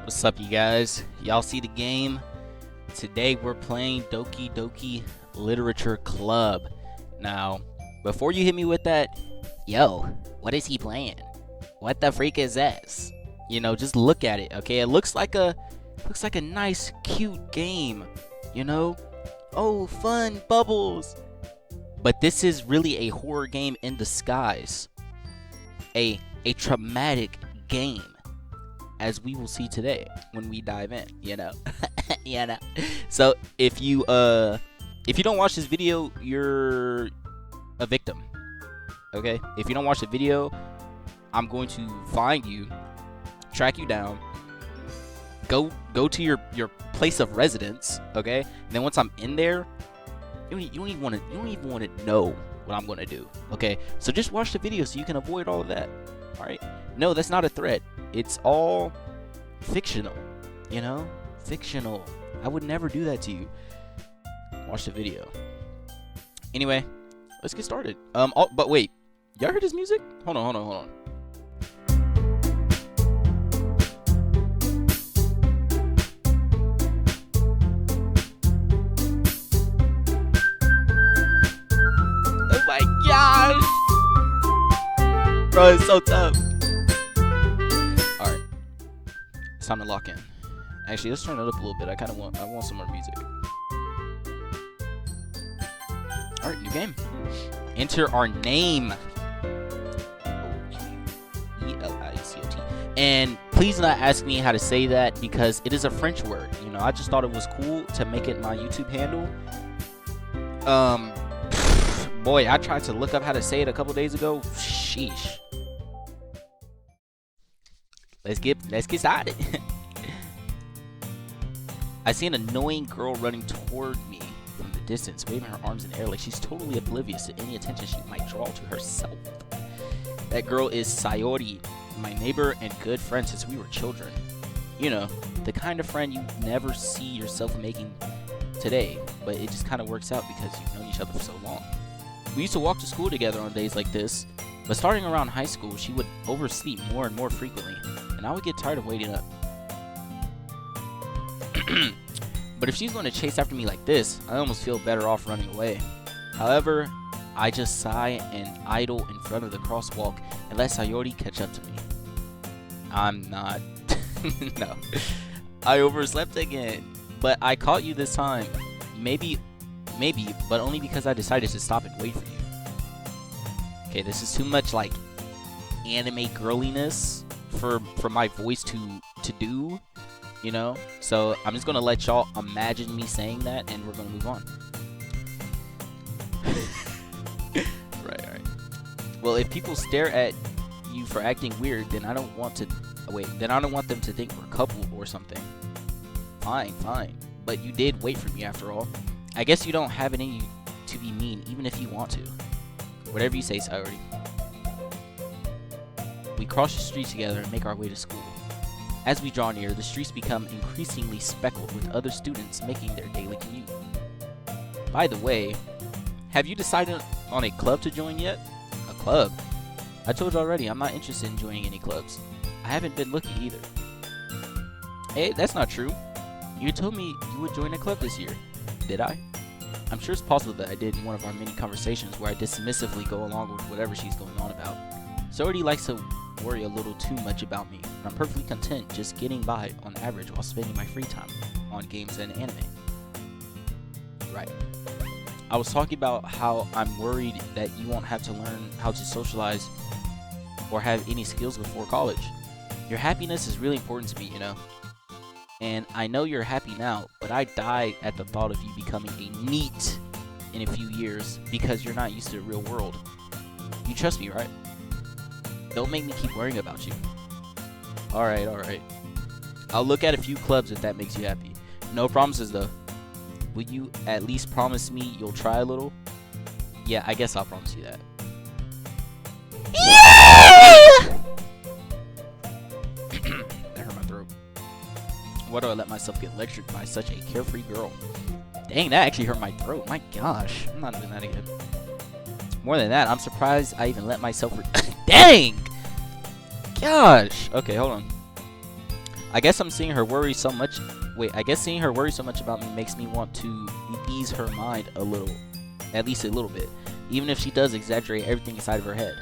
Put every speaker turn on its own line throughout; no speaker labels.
What's up, you guys? Y'all see the game? Today we're playing Doki Doki Literature Club. Now, before you hit me with that, yo, what is he playing? What the freak is this? You know, just look at it, okay? It looks like a nice, cute game, you know? Oh, fun, bubbles. But this is really a horror game in disguise. A traumatic game, as we will see today when we dive in, you know. So if you don't watch this video, you're a victim. Okay? If you don't watch the video, I'm going to find you, track you down, go to your place of residence, okay? And then once I'm in there, you don't even want to know what I'm going to do, okay? So just watch the video so you can avoid all of that. All right? No, that's not a threat. It's all fictional, you know? Fictional. I would never do that to you. Watch the video. Anyway, let's get started. But wait. Y'all heard his music? Hold on. Oh my gosh! Bro, it's so tough. Alright. It's time to lock in. Actually, let's turn it up a little bit. I want some more music. Alright, new game. Enter our name. E-L-I-C-O-T. And please not ask me how to say that because it is a French word. You know, I just thought it was cool to make it my YouTube handle. Boy, I tried to look up how to say it a couple days ago. Sheesh. Let's get started. I see an annoying girl running toward me from the distance, waving her arms in the air like she's totally oblivious to any attention she might draw to herself. That girl is Sayori, my neighbor and good friend since we were children. You know, the kind of friend you never see yourself making today, but it just kind of works out because you've known each other for so long. We used to walk to school together on days like this, but starting around high school, she would oversleep more and more frequently, and I would get tired of waiting up. But if she's going to chase after me like this, I almost feel better off running away. However, I just sigh and idle in front of the crosswalk and let Sayori catch up to me. I'm not. No. I overslept again. But I caught you this time. Maybe, but only because I decided to stop and wait for you. Okay, this is too much like anime girliness for my voice to do. You know, so I'm just gonna let y'all imagine me saying that, and we're gonna move on. Right. Well, if people stare at you for acting weird, then I don't want them to think we're a couple or something. Fine. But you did wait for me after all. I guess you don't have it in you to be mean, even if you want to. Whatever you say, Sayori. We cross the street together and make our way to school. As we draw near, the streets become increasingly speckled with other students making their daily commute. By the way, have you decided on a club to join yet? A club? I told you already, I'm not interested in joining any clubs. I haven't been looking either. Hey, that's not true. You told me you would join a club this year. Did I? I'm sure it's possible that I did in one of our many conversations where I dismissively go along with whatever she's going on about. Sorority likes to worry a little too much about me, and I'm perfectly content just getting by on average while spending my free time on games and anime. Right. I was talking about how I'm worried that you won't have to learn how to socialize or have any skills before college. Your happiness is really important to me, you know. And I know you're happy now, but I die at the thought of you becoming a NEET in a few years because you're not used to the real world. You trust me, right? Don't make me keep worrying about you. Alright. I'll look at a few clubs if that makes you happy. No promises though. Will you at least promise me you'll try a little? Yeah, I guess I'll promise you that. That hurt my throat. Why do I let myself get lectured by such a carefree girl? Dang, that actually hurt my throat. My gosh. I'm not doing that again. More than that, I'm surprised I even let myself... Dang! Gosh! Okay, hold on. I guess I'm seeing her worry so much. Wait, I guess seeing her worry so much about me makes me want to ease her mind a little, at least a little bit, even if she does exaggerate everything inside of her head.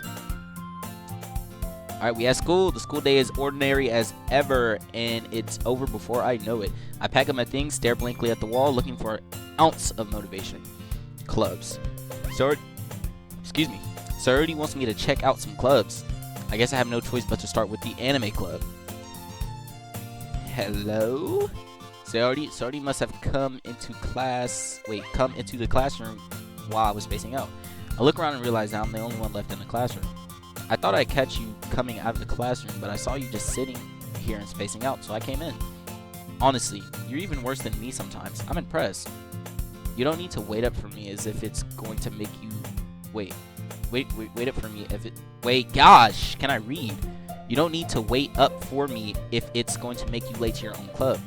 Alright, we at school. The school day is ordinary as ever, and it's over before I know it. I pack up my things, stare blankly at the wall, looking for an ounce of motivation. Clubs. Sorority wants me to check out some clubs. I guess I have no choice but to start with the anime club. Hello? Sorority must have come into the classroom while I was spacing out. I look around and realize now I'm the only one left in the classroom. I thought I'd catch you coming out of the classroom, but I saw you just sitting here and spacing out, so I came in. Honestly, you're even worse than me sometimes. I'm impressed. You don't need to wait up for me as if it's going to make you... Wait up for me if it... Wait, gosh, can I read? You don't need to wait up for me if it's going to make you late to your own club.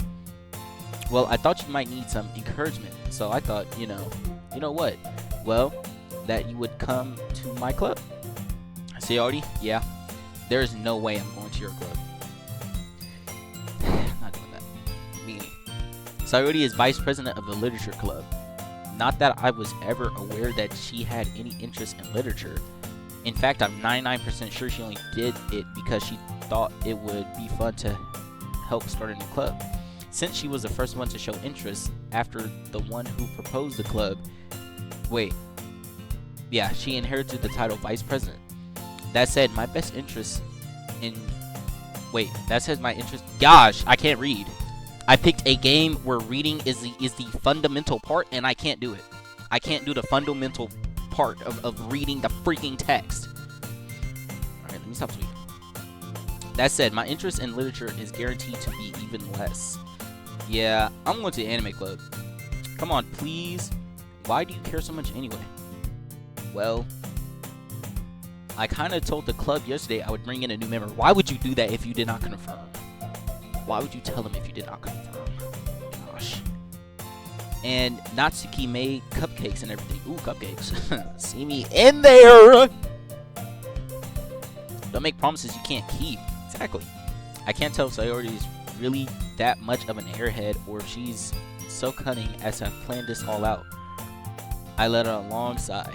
Well, I thought you might need some encouragement, so I thought, you know what? Well, that you would come to my club. Sayori? Yeah. There is no way I'm going to your club. I'm not doing that. Meaning. Sayori is vice president of the literature club. Not that I was ever aware that she had any interest in literature. In fact, I'm 99% sure she only did it because she thought it would be fun to help start a new club. Since she was the first one to show interest after the one who proposed the club. Wait. Yeah, she inherited the title vice president. That said, my best interest in... Wait, that says my interest... Gosh, I can't read. I picked a game where reading is the fundamental part, and I can't do it. I can't do the fundamental part of reading the freaking text. Alright, let me stop tweeting. That said, my interest in literature is guaranteed to be even less. Yeah, I'm going to the anime club. Come on, please. Why do you care so much anyway? Well... I kind of told the club yesterday I would bring in a new member. Why would you do that if you did not confirm? Why would you tell them if you did not confirm? Gosh. And Natsuki made cupcakes and everything. Ooh, cupcakes. See me in there! Don't make promises you can't keep. Exactly. I can't tell if Sayori is really that much of an airhead or if she's so cunning as to have planned this all out. I let out a long sigh.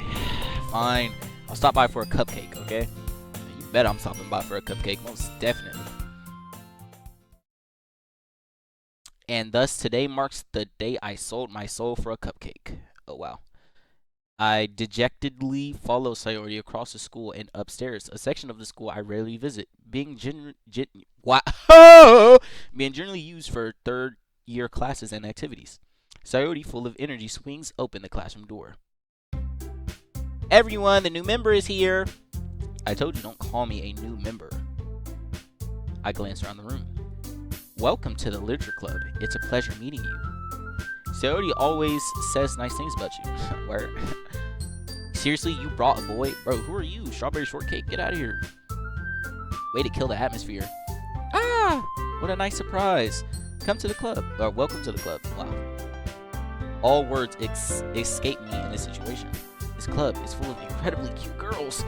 Fine. I'll stop by for a cupcake, okay? You bet I'm stopping by for a cupcake, most definitely. And thus, today marks the day I sold my soul for a cupcake. Oh, wow. I dejectedly follow Sayori across the school and upstairs, a section of the school I rarely visit, being generally used for third-year classes and activities. Sayori, full of energy, swings open the classroom door. Everyone, the new member is here. I told you, don't call me a new member. I glance around the room. Welcome to the literature club. It's a pleasure meeting you. Sayori always says nice things about you. Where? Seriously, you brought a boy? Bro, who are you? Strawberry shortcake? Get out of here. Way to kill the atmosphere. Ah, what a nice surprise. Come to the club. Or welcome to the club. Wow. All words escape me in this situation. This club is full of incredibly cute girls.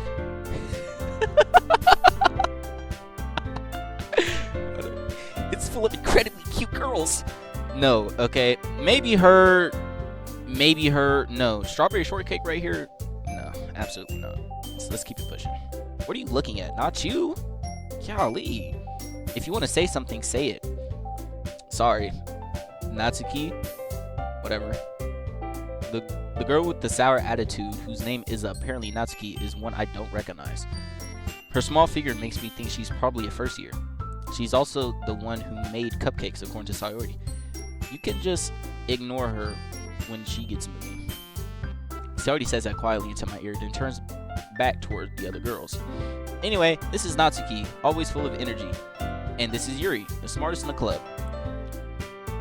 It's full of incredibly cute girls. No, okay. Maybe her. No. Strawberry shortcake right here. No, absolutely not. So let's keep it pushing. What are you looking at? Not you. Golly. If you want to say something, say it. Sorry. Natsuki. Whatever. The girl with the sour attitude, whose name is apparently Natsuki, is one I don't recognize. Her small figure makes me think she's probably a first year. She's also the one who made cupcakes, according to Sayori. You can just ignore her when she gets moving. Sayori says that quietly into my ear, then turns back toward the other girls. Anyway, this is Natsuki, always full of energy. And this is Yuri, the smartest in the club.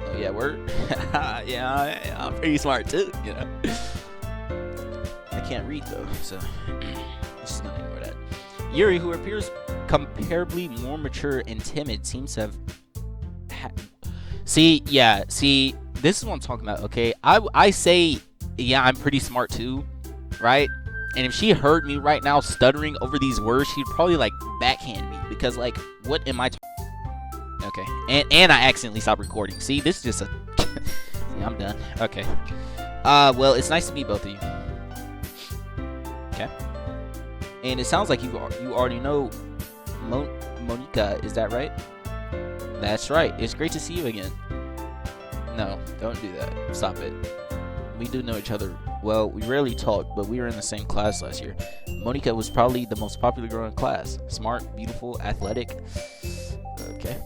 Oh yeah, word? Yeah, I'm pretty smart too, you know. I can't read though, so let's just not ignore that. Yuri, who appears comparably more mature and timid, seems to have see, this is what I'm talking about, okay? I say, yeah, I'm pretty smart too, right? And if she heard me right now stuttering over these words, she'd probably like backhand me, because like, what am I talking? Okay. And I accidentally stopped recording. See, this is just a... Yeah, I'm done. Okay. Well, it's nice to meet both of you. Okay. And it sounds like you already know Monica, is that right? That's right. It's great to see you again. No, don't do that. Stop it. We do know each other. Well, we rarely talk, but we were in the same class last year. Monica was probably the most popular girl in class. Smart, beautiful, athletic. Okay.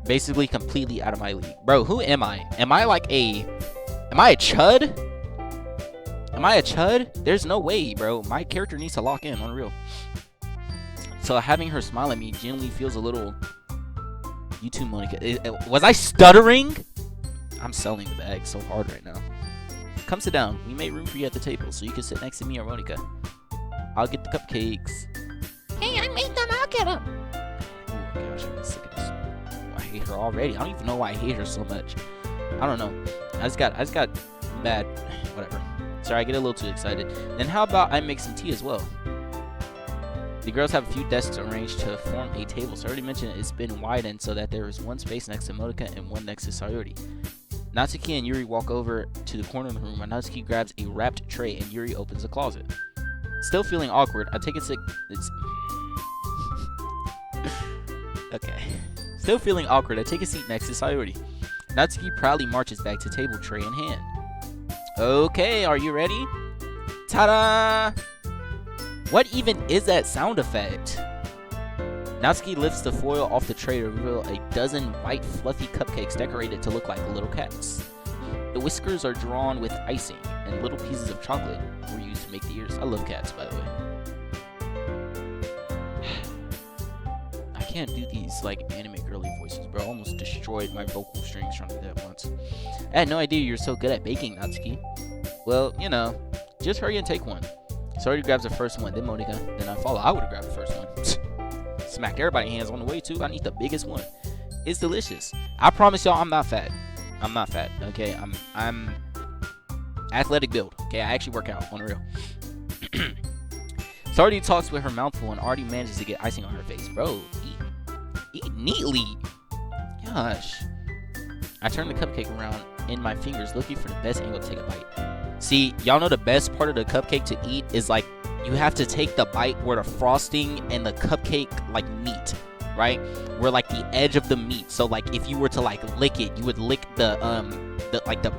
Basically completely out of my league. Bro, who am I? Am I a chud? Am I a chud? There's no way, bro. My character needs to lock in, unreal. So having her smile at me genuinely feels a little... You too, Monica. Was I stuttering? I'm selling the bag so hard right now. Come sit down. We made room for you at the table, so you can sit next to me or Monica. I'll get the cupcakes.
Hey, I made them. I'll get them.
Oh my gosh, I'm sick of this. I hate her already. I don't even know why I hate her so much. I don't know. I just got bad. Whatever. Sorry, I get a little too excited. Then how about I make some tea as well? The girls have a few desks arranged to form a table. So I already mentioned it's been widened so that there is one space next to Monica and one next to Sayori. Natsuki and Yuri walk over to the corner of the room where Natsuki grabs a wrapped tray and Yuri opens the closet. Still feeling awkward, I take a seat. Okay. Still feeling awkward, I take a seat next to Sayori. Natsuki proudly marches back to table, tray in hand. Okay, are you ready? Ta-da! What even is that sound effect? Natsuki lifts the foil off the tray to reveal a dozen white fluffy cupcakes decorated to look like little cats. The whiskers are drawn with icing, and little pieces of chocolate were used to make the ears. I love cats, by the way. I can't do these like anime girly voices, bro. I almost destroyed my vocal strings trying to do that once. I had no idea you were so good at baking, Natsuki. Well, you know, just hurry and take one. Sayori grabs the first one, then Monica, then I follow. I would have grabbed the first one. Smack everybody's hands on the way too. I need the biggest one. It's delicious. I promise y'all I'm not fat. I'm not fat. Okay, I'm athletic build. Okay, I actually work out on the real. Sayori talks with her mouth full and already manages to get icing on her face. Bro, eat neatly. Gosh. I turn the cupcake around in my fingers looking for the best angle to take a bite. See, y'all know the best part of the cupcake to eat is like you have to take the bite where the frosting and the cupcake like meet, right? Where like the edge of the meat. So like if you were to like lick it, you would lick the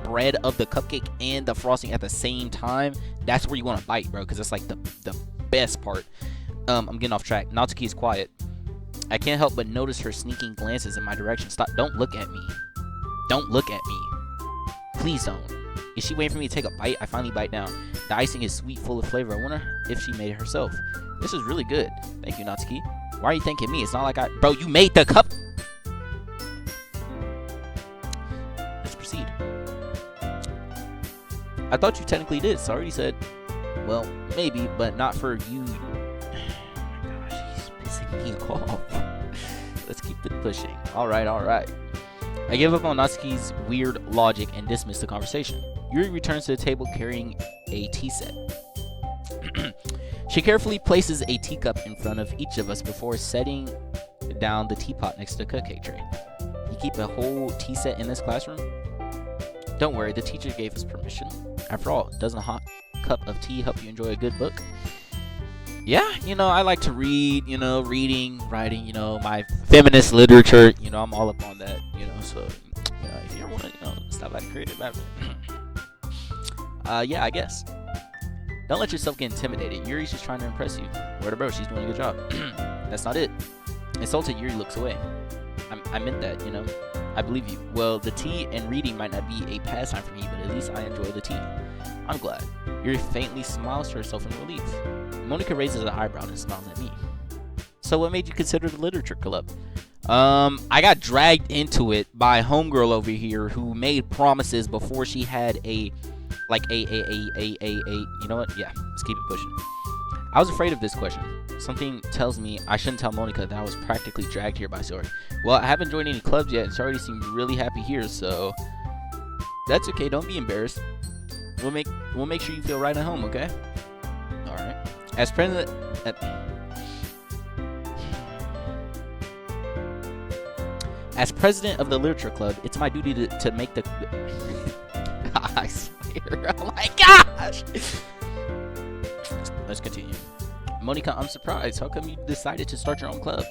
bread of the cupcake and the frosting at the same time. That's where you want to bite, bro, because it's like the best part. I'm getting off track. Natsuki is quiet. I can't help but notice her sneaking glances in my direction. Stop! Don't look at me. Don't look at me. Please don't. Is she waiting for me to take a bite? I finally bite down. The icing is sweet, full of flavor. I wonder if she made it herself. This is really good. Thank you, Natsuki. Why are you thanking me? It's not like Bro, you made the cup! Let's proceed. I thought you technically did. So I already said, well, maybe, but not for you. Oh my gosh, he's pissing me off. Let's keep it pushing. Alright. I give up on Natsuki's weird logic and dismiss the conversation. Yuri returns to the table carrying a tea set. She carefully places a teacup in front of each of us before setting down the teapot next to the cupcake tray. You keep a whole tea set in this classroom? Don't worry, the teacher gave us permission. After all, doesn't a hot cup of tea help you enjoy a good book? Yeah, you know, I like to read, you know, reading, writing, you know, my feminist literature, you know, I'm all up on that, you know, so, you know, if you want to, you know, stop like creative, yeah, I guess. Don't let yourself get intimidated. Yuri's just trying to impress you. Word of bro, she's doing a good job. That's not it. Insulted, Yuri looks away. I meant that, you know. I believe you. Well, the tea and reading might not be a pastime for me, but at least I enjoy the tea. I'm glad. Yuri faintly smiles to herself in relief. Monica raises an eyebrow and smiles at me. So what made you consider the literature club? I got dragged into it by homegirl over here who made promises before she had you know what? Yeah, let's keep it pushing. I was afraid of this question. Something tells me I shouldn't tell Monica that I was practically dragged here by Sayori. Well, I haven't joined any clubs yet, and Sayori seemed really happy here, so that's okay. Don't be embarrassed. We'll make sure you feel right at home, okay? All right. As As president of the literature club, it's my duty to make the... I swear, oh my gosh! Let's continue. Monica, I'm surprised. How come you decided to start your own club?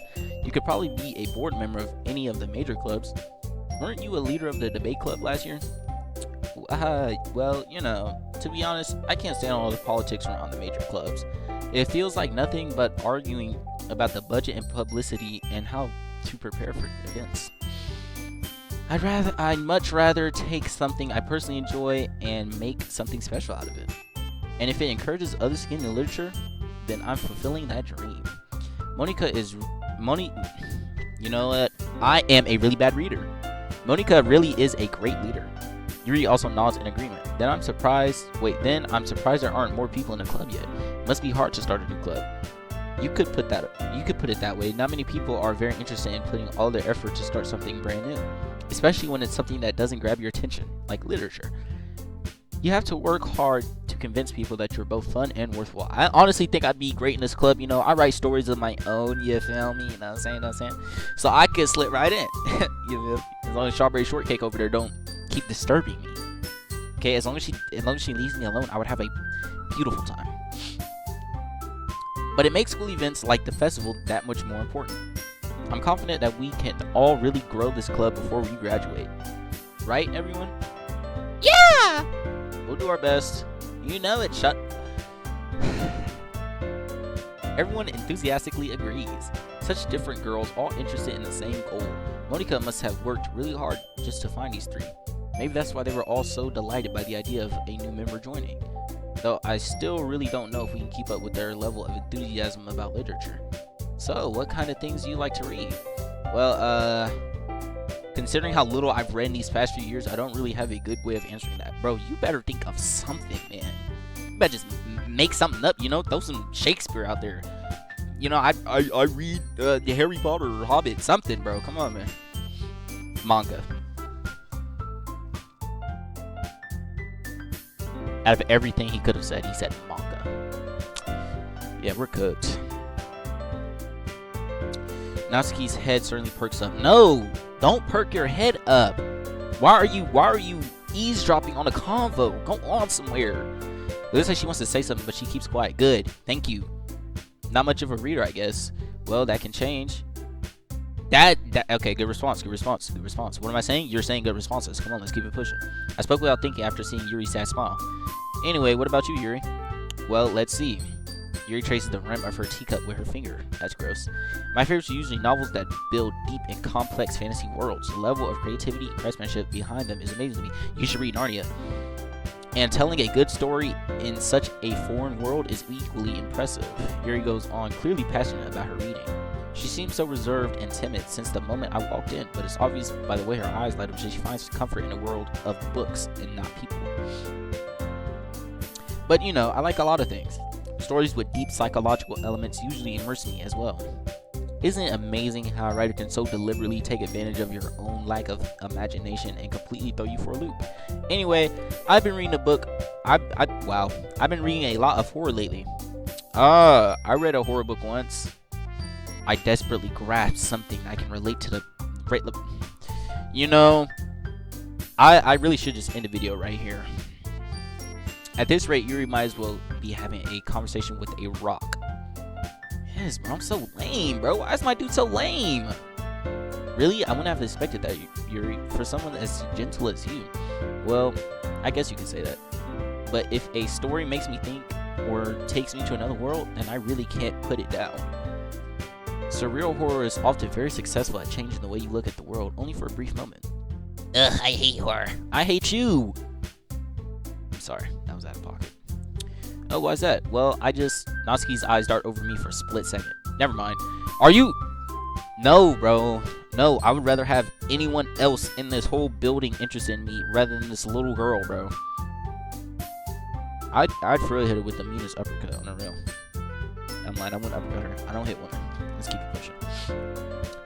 You could probably be a board member of any of the major clubs. Weren't you a leader of the debate club last year? Well, you know, to be honest, I can't stand all the politics around the major clubs. It feels like nothing but arguing about the budget and publicity and how to prepare for events. I'd much rather take something I personally enjoy and make something special out of it. And if it encourages others to get into literature, then I'm fulfilling that dream. You know what? I am a really bad reader. Monica really is a great leader. Yuri also nods in agreement. Then I'm surprised there aren't more people in the club yet. It must be hard to start a new club. You could put it that way. Not many people are very interested in putting all their effort to start something brand new, especially when it's something that doesn't grab your attention, like literature. You have to work hard to convince people that you're both fun and worthwhile. I honestly think I'd be great in this club. You know, I write stories of my own, you feel me? You know what I'm saying? So I could slip right in. You feel? As long as Strawberry Shortcake over there don't keep disturbing me. Okay, as long as she leaves me alone, I would have a beautiful time. But it makes school events like the festival that much more important. I'm confident that we can all really grow this club before we graduate. Right, everyone?
Yeah!
We'll do our best. You know it, shut. Everyone enthusiastically agrees. Such different girls, all interested in the same goal. Monica must have worked really hard just to find these three. Maybe that's why they were all so delighted by the idea of a new member joining. Though I still really don't know if we can keep up with their level of enthusiasm about literature. So, what kind of things do you like to read? Well, considering how little I've read in these past few years, I don't really have a good way of answering that. Bro, you better think of something, man. You better just make something up, you know? Throw some Shakespeare out there. You know, I read the Harry Potter or Hobbit, something, bro. Come on, man. Manga. Out of everything he could have said, he said manga. Yeah, we're cooked. Natsuki's head certainly perks up. No, don't perk your head up. Why are you eavesdropping on a convo? Go on somewhere. It looks like she wants to say something, but she keeps quiet. Good, thank you. Not much of a reader, I guess. Well, that can change. Okay, good response. What am I saying? You're saying good responses. Come on, let's keep it pushing. I spoke without thinking after seeing Yuri's sad smile. Anyway, what about you, Yuri? Well, let's see. Yuri traces the rim of her teacup with her finger. That's gross. My favorites are usually novels that build deep and complex fantasy worlds. The level of creativity and craftsmanship behind them is amazing to me. You should read Narnia. And telling a good story in such a foreign world is equally impressive. Yuri goes on, clearly passionate about her reading. She seems so reserved and timid since the moment I walked in, but it's obvious by the way her eyes light up that she finds comfort in a world of books and not people. But you know, I like a lot of things. Stories with deep psychological elements usually immerse me as well. Isn't it amazing how a writer can so deliberately take advantage of your own lack of imagination and completely throw you for a loop? Anyway, I've been reading a book. I've been reading a lot of horror lately. I read a horror book once. I desperately grasped something I can relate to the right. You know, I really should just end the video right here. At this rate, Yuri might as well be having a conversation with a rock. Yes, bro, I'm so lame, bro. Why is my dude so lame? Really? I wouldn't have expected that, Yuri, for someone as gentle as you. Well, I guess you could say that. But if a story makes me think or takes me to another world, then I really can't put it down. Surreal horror is often very successful at changing the way you look at the world, only for a brief moment.
Ugh, I hate horror.
I hate you! I'm sorry, that was out of pocket. Oh, why's that? Well, Natsuki's eyes dart over me for a split second. Never mind. Are you? No, bro. No, I would rather have anyone else in this whole building interested in me rather than this little girl, bro. I'd for real hit her with the meanest uppercut on the real. I'm lying, I wouldn't uppercut her. I don't hit women. Let's keep it pushing.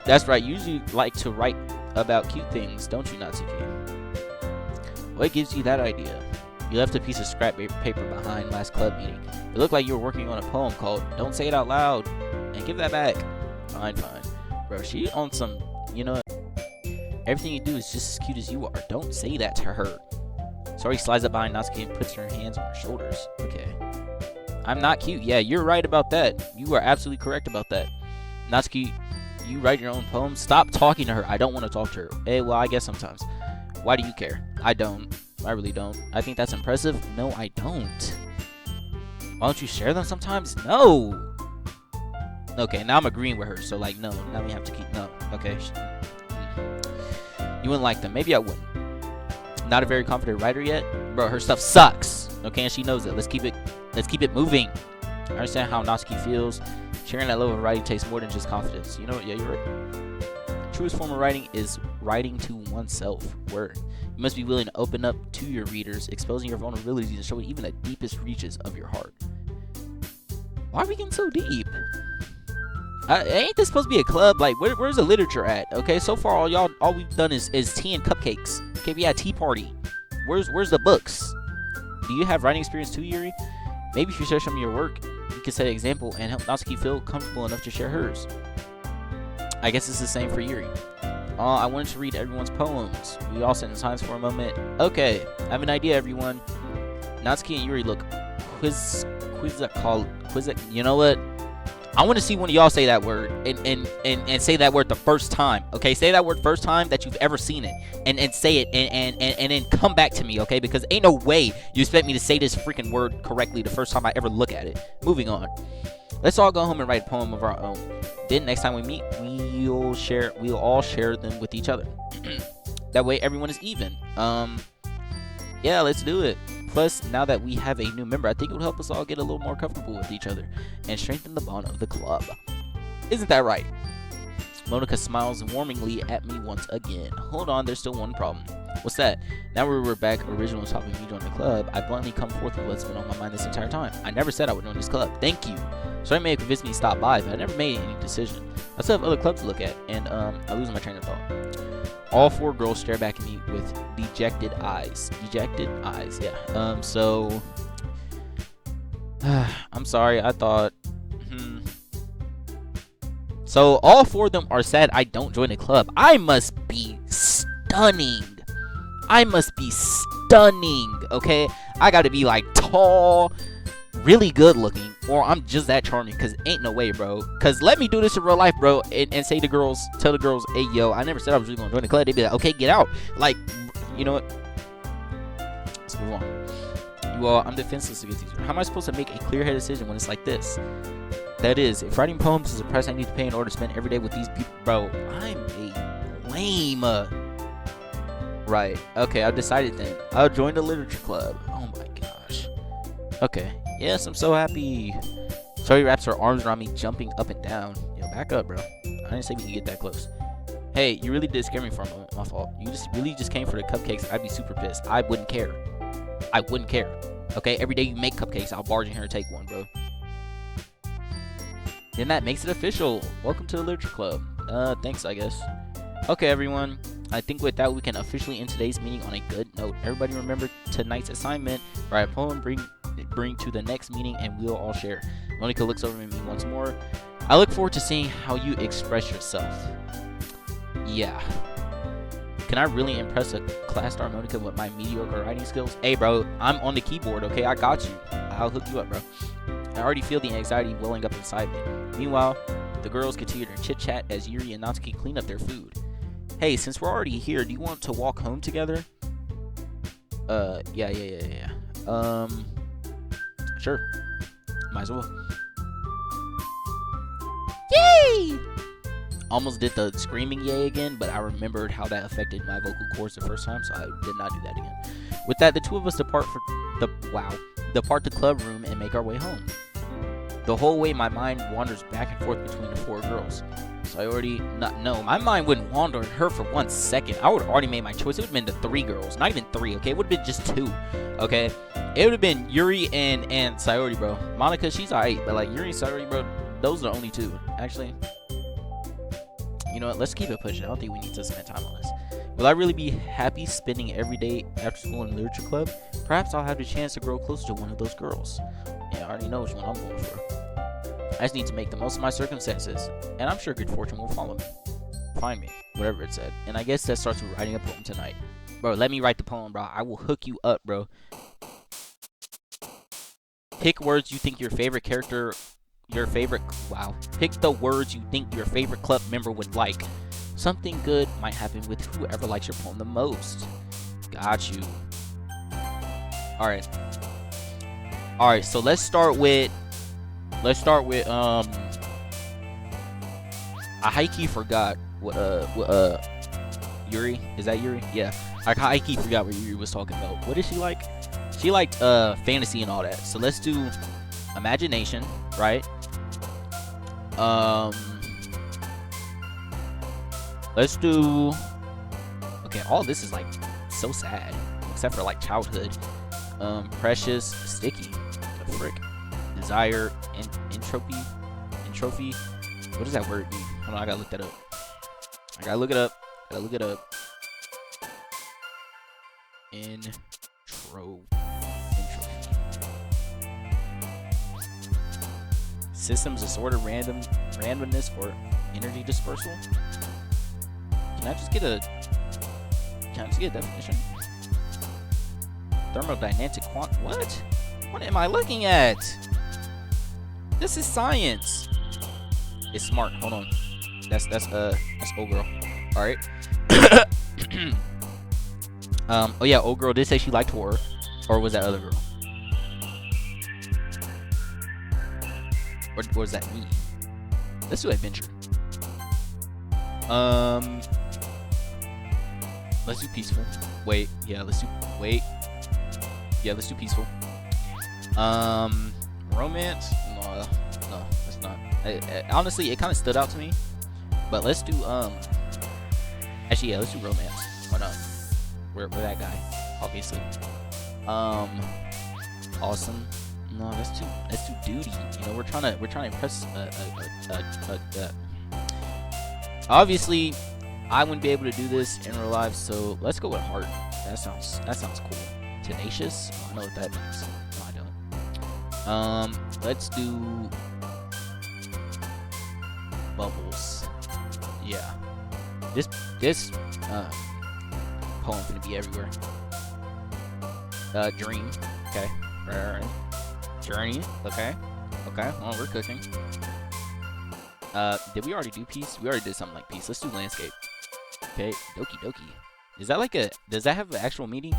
That's right, you usually like to write about cute things, don't you, Natsuki? What gives you that idea? You left a piece of scrap paper behind last club meeting. It looked like you were working on a poem called Don't Say It Out Loud. And give that back. Fine. Bro, she on some, you know. Everything you do is just as cute as you are. Don't say that to her. Sayori slides up behind Natsuki and puts her hands on her shoulders. Okay. I'm not cute. Yeah, you're right about that. You are absolutely correct about that. Natsuki, you write your own poems? Stop talking to her. I don't want to talk to her. Well, I guess sometimes. Why do you care? I don't. I really don't. I think that's impressive. No, I don't. Why don't you share them sometimes? No. Okay, now I'm agreeing with her. So, like, no. Now we have to keep... No. Okay. You wouldn't like them. Maybe I wouldn't. Not a very confident writer yet. Bro, her stuff sucks. Okay, and she knows it. Let's keep it moving. I understand how Natsuki feels. Sharing that level of writing takes more than just confidence. You know what? Yeah, you're right. The truest form of writing is writing to oneself. Word. You must be willing to open up to your readers, exposing your vulnerabilities and showing even the deepest reaches of your heart. Why are we getting so deep? Ain't this supposed to be a club? Like, where's the literature at? Okay, so far all we've done is tea and cupcakes. Okay, we had a tea party. Where's the books? Do you have writing experience too, Yuri? Maybe if you share some of your work, you can set an example and help Natsuki feel comfortable enough to share hers. I guess it's the same for Yuri. I wanted to read everyone's poems. We all sit in silence for a moment. Okay, I have an idea, everyone. Natsuki and Yuri look quizzical. You know what? I want to see one of y'all say that word and say that word the first time. Okay, say that word first time that you've ever seen it, and say it and then come back to me. Okay, because ain't no way you expect me to say this freaking word correctly the first time I ever look at it. Moving on. Let's all go home and write a poem of our own. Then next time we meet, we'll all share them with each other. That way everyone is even. Yeah, let's do it. Plus, now that we have a new member, I think it would help us all get a little more comfortable with each other and strengthen the bond of the club. Isn't that right? Monica smiles warmingly at me once again. Hold on, there's still one problem. What's that? Now we're back original topic of me joining the club. I bluntly come forth with what's been on my mind this entire time. I never said I would join this club. Thank you. So I may have convinced me to stop by, but I never made any decision. I still have other clubs to look at, and I lose my train of thought. All four girls stare back at me with dejected eyes. Dejected eyes, yeah. So I'm sorry, I thought So all four of them are sad I don't join the club. I must be stunning. Okay? I gotta be like tall, really good looking, or I'm just that charming, because ain't no way, bro. Because let me do this in real life, bro, and say the girls, tell the girls, hey, yo, I never said I was really gonna join the club. They'd be like, okay, get out. Like, you know what? Let's move on. You all, I'm defenseless against these. How am I supposed to make a clear-headed decision when it's like this? That is, if writing poems is a price I need to pay in order to spend every day with these people, bro, I'm a lame. Right. Okay, I've decided then. I'll join the literature club. Oh my gosh. Okay. Yes, I'm so happy. Sayori wraps her arms around me, jumping up and down. Yo, back up, bro. I didn't say we could get that close. Hey, you really did scare me for a moment. My fault. You just really just came for the cupcakes. I'd be super pissed. I wouldn't care. Okay, every day you make cupcakes, I'll barge in here and take one, bro. Then that makes it official. Welcome to the literature club. Thanks, I guess. Okay, everyone. I think with that, we can officially end today's meeting on a good note. Everybody remember tonight's assignment. Write a poem, bring to the next meeting, and we'll all share. Monica looks over at me once more. I look forward to seeing how you express yourself. Yeah. Can I really impress a class star Monica with my mediocre writing skills? Hey, bro, I'm on the keyboard, okay? I got you. I'll hook you up, bro. I already feel the anxiety welling up inside me. Meanwhile, the girls continue their chit-chat as Yuri and Natsuki clean up their food. Hey, since we're already here, do you want to walk home together? Yeah. Sure. Might as well. Yay! Almost did the screaming yay again, but I remembered how that affected my vocal cords the first time, so I did not do that again. With that, the two of us depart the club room and make our way home. The whole way, my mind wanders back and forth between the four girls. So I already no, my mind wouldn't wander her for 1 second. I would have already made my choice. It would have been the three girls, not even three. Okay, it would have been just two. Okay, it would have been Yuri and Sayori, bro. Monica, she's alright, but like Yuri and Sayori, bro, those are the only two. Actually, you know what? Let's keep it pushing. I don't think we need to spend time on this. Will I really be happy spending every day after school in the literature club? Perhaps I'll have the chance to grow closer to one of those girls. Yeah, I already know which one I'm going for. I just need to make the most of my circumstances, and I'm sure good fortune will find me. whatever it said. And I guess that starts with writing a poem tonight. Bro, let me write the poem, bro. I will hook you up, bro. Pick words you think your favorite character, pick the words you think your favorite club member would like. Something good might happen with whoever likes your poem the most. Got you. Alright, so let's start with I high-key forgot what Yuri? Is that Yuri? Yeah. I high-key forgot what Yuri was talking about. What did she like? She liked fantasy and all that. So let's do imagination, right? Let's do. Okay, all this is like so sad, except for like childhood. Precious, sticky, the frick, desire, entropy. What does that word mean? Hold on, I gotta look that up. I gotta look it up. Systems disorder, randomness, or energy dispersal. Can I just get a definition? Thermodynamic what? What am I looking at? This is science. It's smart. Hold on. That's old girl. All right. Oh yeah, old girl did say she liked horror, or was that other girl? Or was that me? Let's do adventure. Let's do peaceful. Wait, yeah, let's do peaceful. Romance? No, that's not. Honestly, it kind of stood out to me. But let's do actually, yeah, let's do romance. Why not? We're that guy, obviously. Awesome. No, that's too duty. You know, we're trying to impress. Obviously, I wouldn't be able to do this in real life, so let's go with heart. That sounds cool. Tenacious. Oh, I know what that means. No, I don't. Let's do bubbles. Yeah. This poem gonna be everywhere. Dream. Okay. Right. Journey. Okay. Well, we're cooking. Did we already do peace? We already did something like peace. Let's do landscape. Okay. Doki Doki. Is that like does that have an actual meaning?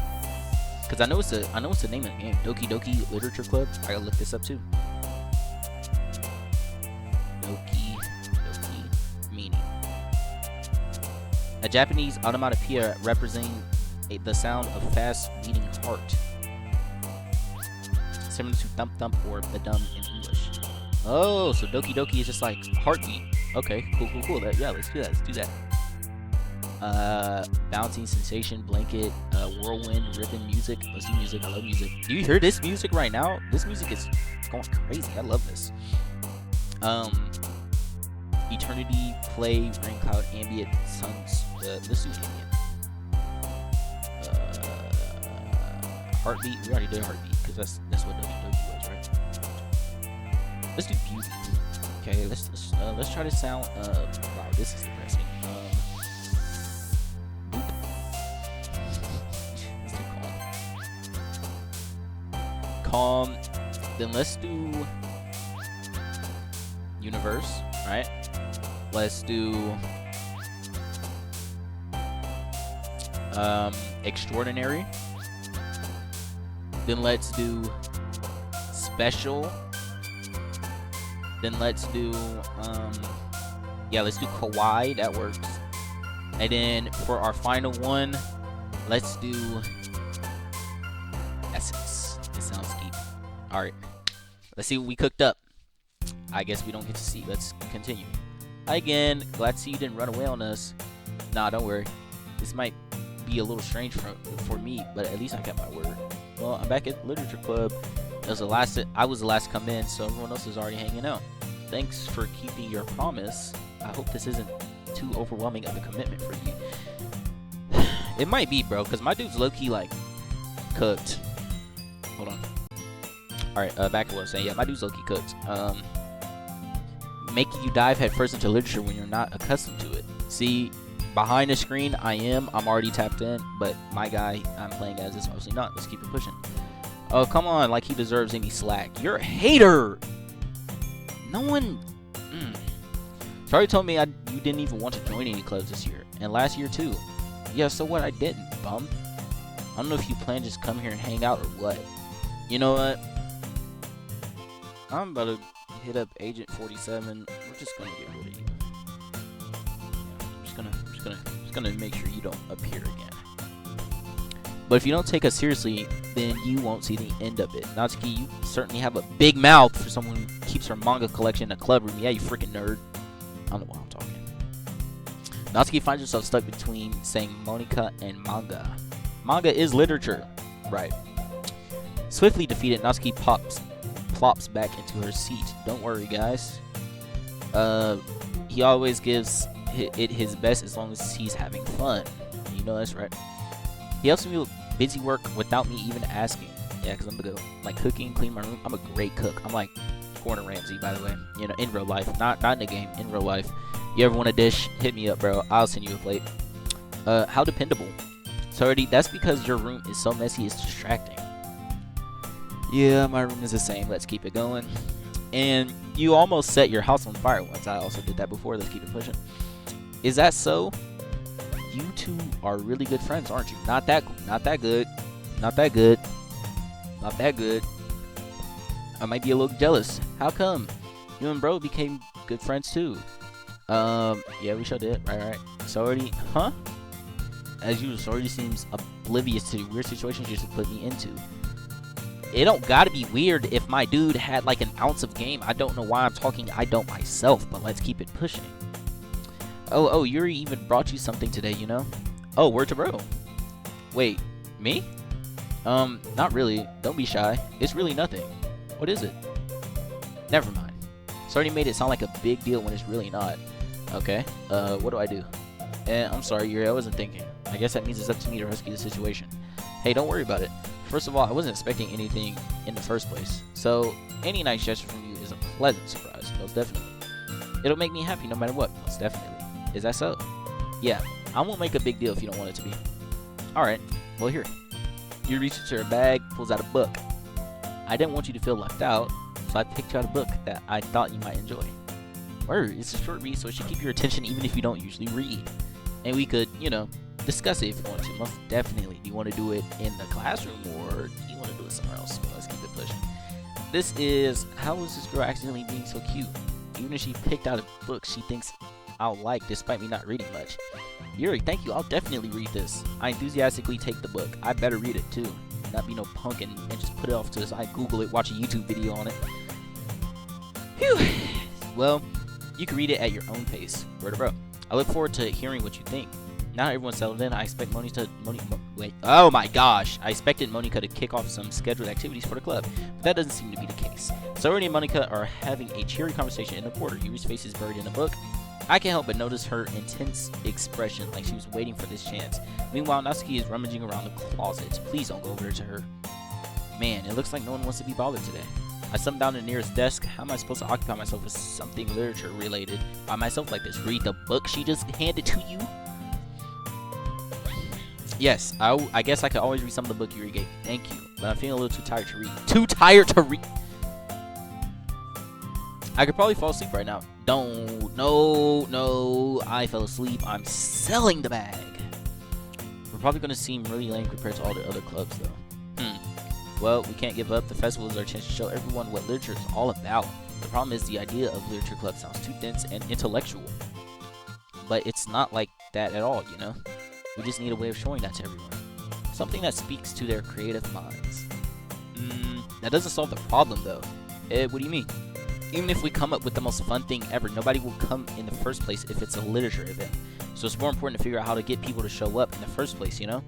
Cause I know it's the name of the game. Doki Doki Literature Club. I gotta look this up too. Doki meaning. A Japanese onomatopoeia representing the sound of fast beating heart. Similar to thump thump or badum in English. Oh, so Doki Doki is just like heartbeat. Okay, cool. Let's do that. Bouncing sensation, blanket, whirlwind, ribbon, music. Let's do music. I love music. Do you hear this music right now? This music is going crazy. I love this. Eternity, play, rain cloud, ambient, suns. Let's do ambient. Heartbeat. We already did heartbeat because that's what Doki Doki was, right? Let's do beauty. Okay, let's try to sound. Wow, this is depressing. Let's do calm. Then let's do universe, right? Let's do extraordinary. Then let's do special. Then let's do let's do kawaii. That works. And then for our final one, let's do essence. It sounds deep. All right, let's see what we cooked up. I guess we don't get to see. Let's continue. Hi again. Glad to see you didn't run away on us. Nah, don't worry. This might be a little strange for me, but at least I kept my word. Well, I'm back at the Literature Club. I was the last to come in, so everyone else is already hanging out. Thanks for keeping your promise. I hope this isn't too overwhelming of a commitment for you. It might be, bro, because my dude's low-key, like, cooked. Hold on. Alright, back to what I was saying. Yeah, my dude's low-key cooked. Making you dive headfirst into literature when you're not accustomed to it. See, behind the screen, I'm already tapped in, but my guy I'm playing as is obviously not. Let's keep it pushing. Oh, come on, like he deserves any slack. You're a hater! No one... Sorry told me you didn't even want to join any clubs this year, and last year too. Yeah, so what? I didn't, bum. I don't know if you plan to just come here and hang out or what. You know what? I'm about to hit up Agent 47. We're just gonna get rid of you. Yeah, I'm just gonna make sure you don't appear again. But if you don't take us seriously, then you won't see the end of it. Natsuki, you certainly have a big mouth for someone who keeps her manga collection in a club room. Yeah, you freaking nerd. I don't know why I'm talking. Natsuki finds herself stuck between saying Monika and manga. Manga is literature. Right. Swiftly defeated, Natsuki plops back into her seat. Don't worry, guys. He always gives it his best as long as he's having fun. You know that's right. He helps me with busy work without me even asking. Yeah, because I'm gonna go like cooking, clean my room. I'm a great cook. I'm like Gordon Ramsay, by the way. You know, in real life, not in the game. In real life, you ever want a dish? Hit me up, bro. I'll send you a plate. How dependable. Sorry, that's because your room is so messy. It's distracting. Yeah, my room is the same. Let's keep it going. And you almost set your house on fire once. I also did that before. Let's keep it pushing. Is that so? You two are really good friends, aren't you? Not that good. Not that good. Not that good. I might be a little jealous. How come? You and bro became good friends too. Yeah, we sure did. Right. Sorry, huh? As usual, Sorry seems oblivious to the weird situations you just put me into. It don't gotta be weird if my dude had like an ounce of game. I don't know why I'm talking I don't myself, but let's keep it pushing. Oh, Yuri even brought you something today, you know? Oh, word to bro. Wait, me? Not really. Don't be shy. It's really nothing. What is it? Never mind. Sorry made it sound like a big deal when it's really not. Okay, what do I do? I'm sorry, Yuri, I wasn't thinking. I guess that means it's up to me to rescue the situation. Hey, don't worry about it. First of all, I wasn't expecting anything in the first place. So, any nice gesture from you is a pleasant surprise, most definitely. It'll make me happy no matter what, most definitely. Is that so? Yeah, I won't make a big deal if you don't want it to be. Alright, well here. You reach into her bag, pulls out a book. I didn't want you to feel left out, so I picked out a book that I thought you might enjoy. Word, it's a short read, so it should keep your attention even if you don't usually read. And we could, you know, discuss it if you want to. Most definitely. Do you want to do it in the classroom or do you want to do it somewhere else? Well, let's keep it pushing. This is, how is this girl accidentally being so cute? Even if she picked out a book she thinks I'll like despite me not reading much. Yuri, thank you. I'll definitely read this. I enthusiastically take the book. I better read it too. Not be no punk and just put it off to the side. Google it, watch a YouTube video on it. Phew. Well, you can read it at your own pace. Word to bro. I look forward to hearing what you think. Now everyone's settled in, I expect oh my gosh. I expected Monika to kick off some scheduled activities for the club, but that doesn't seem to be the case. Sorori and Monika are having a cheery conversation in the corner. Yuri's face is buried in a book. I can't help but notice her intense expression, like she was waiting for this chance. Meanwhile, Natsuki is rummaging around the closet. Please don't go over to her. Man, it looks like no one wants to be bothered today. I summoned down the nearest desk. How am I supposed to occupy myself with something literature related by myself like this? Read the book she just handed to you? Yes, I guess I could always read some of the book Yuri gave. Thank you. But I'm feeling a little too tired to read. Too tired to read? I could probably fall asleep right now. Don't. No. I fell asleep. I'm selling the bag. We're probably going to seem really lame compared to all the other clubs, though. Well, we can't give up. The festival is our chance to show everyone what literature is all about. The problem is the idea of literature club sounds too dense and intellectual. But it's not like that at all, you know? We just need a way of showing that to everyone. Something that speaks to their creative minds. That doesn't solve the problem, though. What do you mean? Even if we come up with the most fun thing ever, nobody will come in the first place if it's a literature event. So it's more important to figure out how to get people to show up in the first place, you know?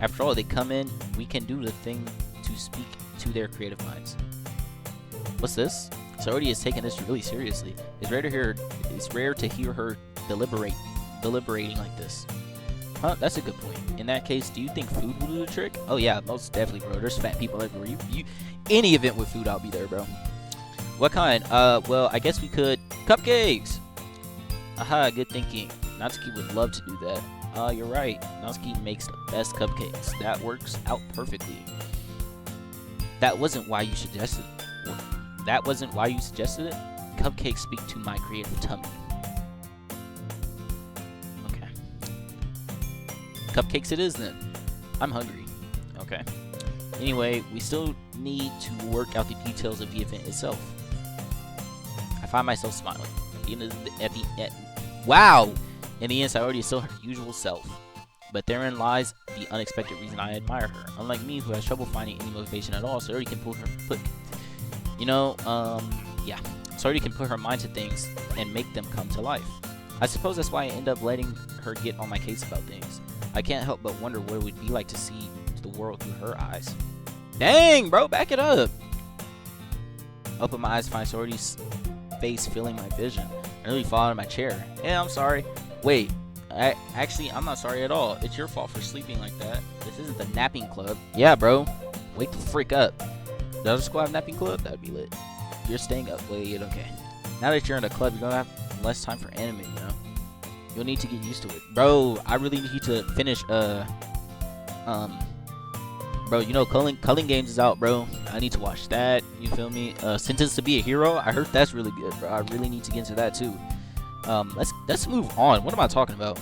After all, they come in, we can do the thing to speak to their creative minds. What's this? Sorority is taking this really seriously. It's rare to hear her deliberating like this. Huh? That's a good point. In that case, do you think food will do the trick? Oh yeah, most definitely, bro. There's fat people everywhere. Any event with food, I'll be there, bro. What kind? Well, I guess we could... Cupcakes! Aha, good thinking. Natsuki would love to do that. You're right. Natsuki makes the best cupcakes. That works out perfectly. That wasn't why you suggested it. That wasn't why you suggested it? Cupcakes speak to my creative tummy. Okay. Cupcakes it is then. I'm hungry. Okay. Anyway, we still need to work out the details of the event itself. I find myself smiling. Wow! In the end, Sayori is still her usual self. But therein lies the unexpected reason I admire her. Unlike me, who has trouble finding any motivation at all, Sayori can yeah. Sayori can put her mind to things and make them come to life. I suppose that's why I end up letting her get on my case about things. I can't help but wonder what it would be like to see the world through her eyes. Dang, bro, back it up. Open my eyes, find Sayori's face filling my vision. I nearly fall out of my chair. Yeah, I'm sorry. Wait, actually, I'm not sorry at all. It's your fault for sleeping like that. This isn't the napping club. Yeah, bro. Wake the frick up. Does our school have napping club? That'd be lit. You're staying up late. Okay. Now that you're in a club, you're gonna have less time for anime, you know? You'll need to get used to it. Bro, I really need to finish, bro, you know, Culling Games is out, bro. I need to watch that. You feel me? Sentenced to be a Hero. I heard that's really good, bro. I really need to get into that too. Let's move on. What am I talking about?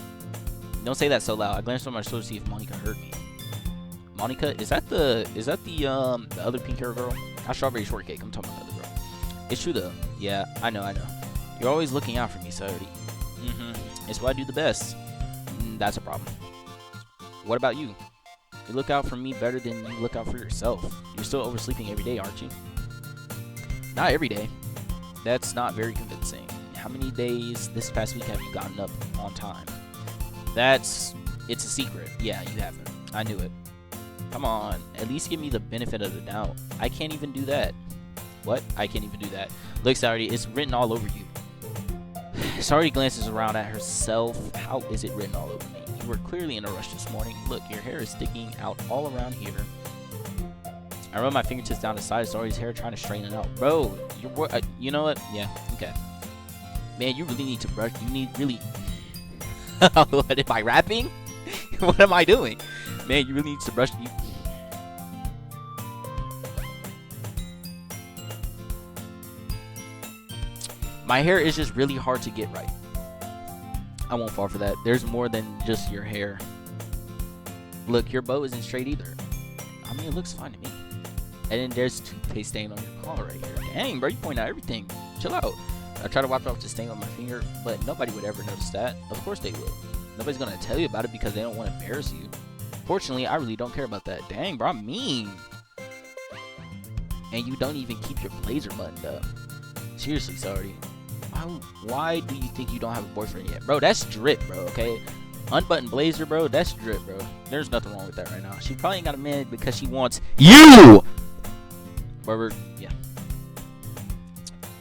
Don't say that so loud. I glanced over my shoulder to see if Monica heard me. Monica, is that the other pink hair girl? Not Strawberry Shortcake. I'm talking about the other girl. It's true though. Yeah, I know. You're always looking out for me, Sayori. It's what I do the best. That's a problem. What about you? You look out for me better than you look out for yourself. You're still oversleeping every day, aren't you? Not every day. That's not very convincing. How many days this past week have you gotten up on time? It's a secret. Yeah, you haven't. I knew it. Come on, at least give me the benefit of the doubt. I can't even do that. What? I can't even do that. Look, Sayori, it's written all over you. Sayori glances around at herself. How is it written all over me? You were clearly in a rush this morning. Look, your hair is sticking out all around here. I run my fingertips down the side of Sayori's hair, trying to straighten it out. Bro, you know what? Yeah, okay. Man, you really need to brush. You need really. What am I rapping? What am I doing? Man, you really need to brush. My hair is just really hard to get right. I won't fall for that. There's more than just your hair. Look, your bow isn't straight either. I mean, it looks fine to me. And then there's toothpaste stain on your collar right here. Dang, bro, you point out everything. Chill out. I try to wipe off the stain on my finger, but nobody would ever notice that. Of course they would. Nobody's gonna tell you about it because they don't want to embarrass you. Fortunately, I really don't care about that. Dang, bro, I'm mean. And you don't even keep your blazer buttoned up. Seriously, sorry. Why do you think you don't have a boyfriend yet? Bro, that's drip, bro, okay? Unbuttoned blazer, bro, that's drip, bro. There's nothing wrong with that right now. She probably ain't got a man because she wants you! Whatever, yeah.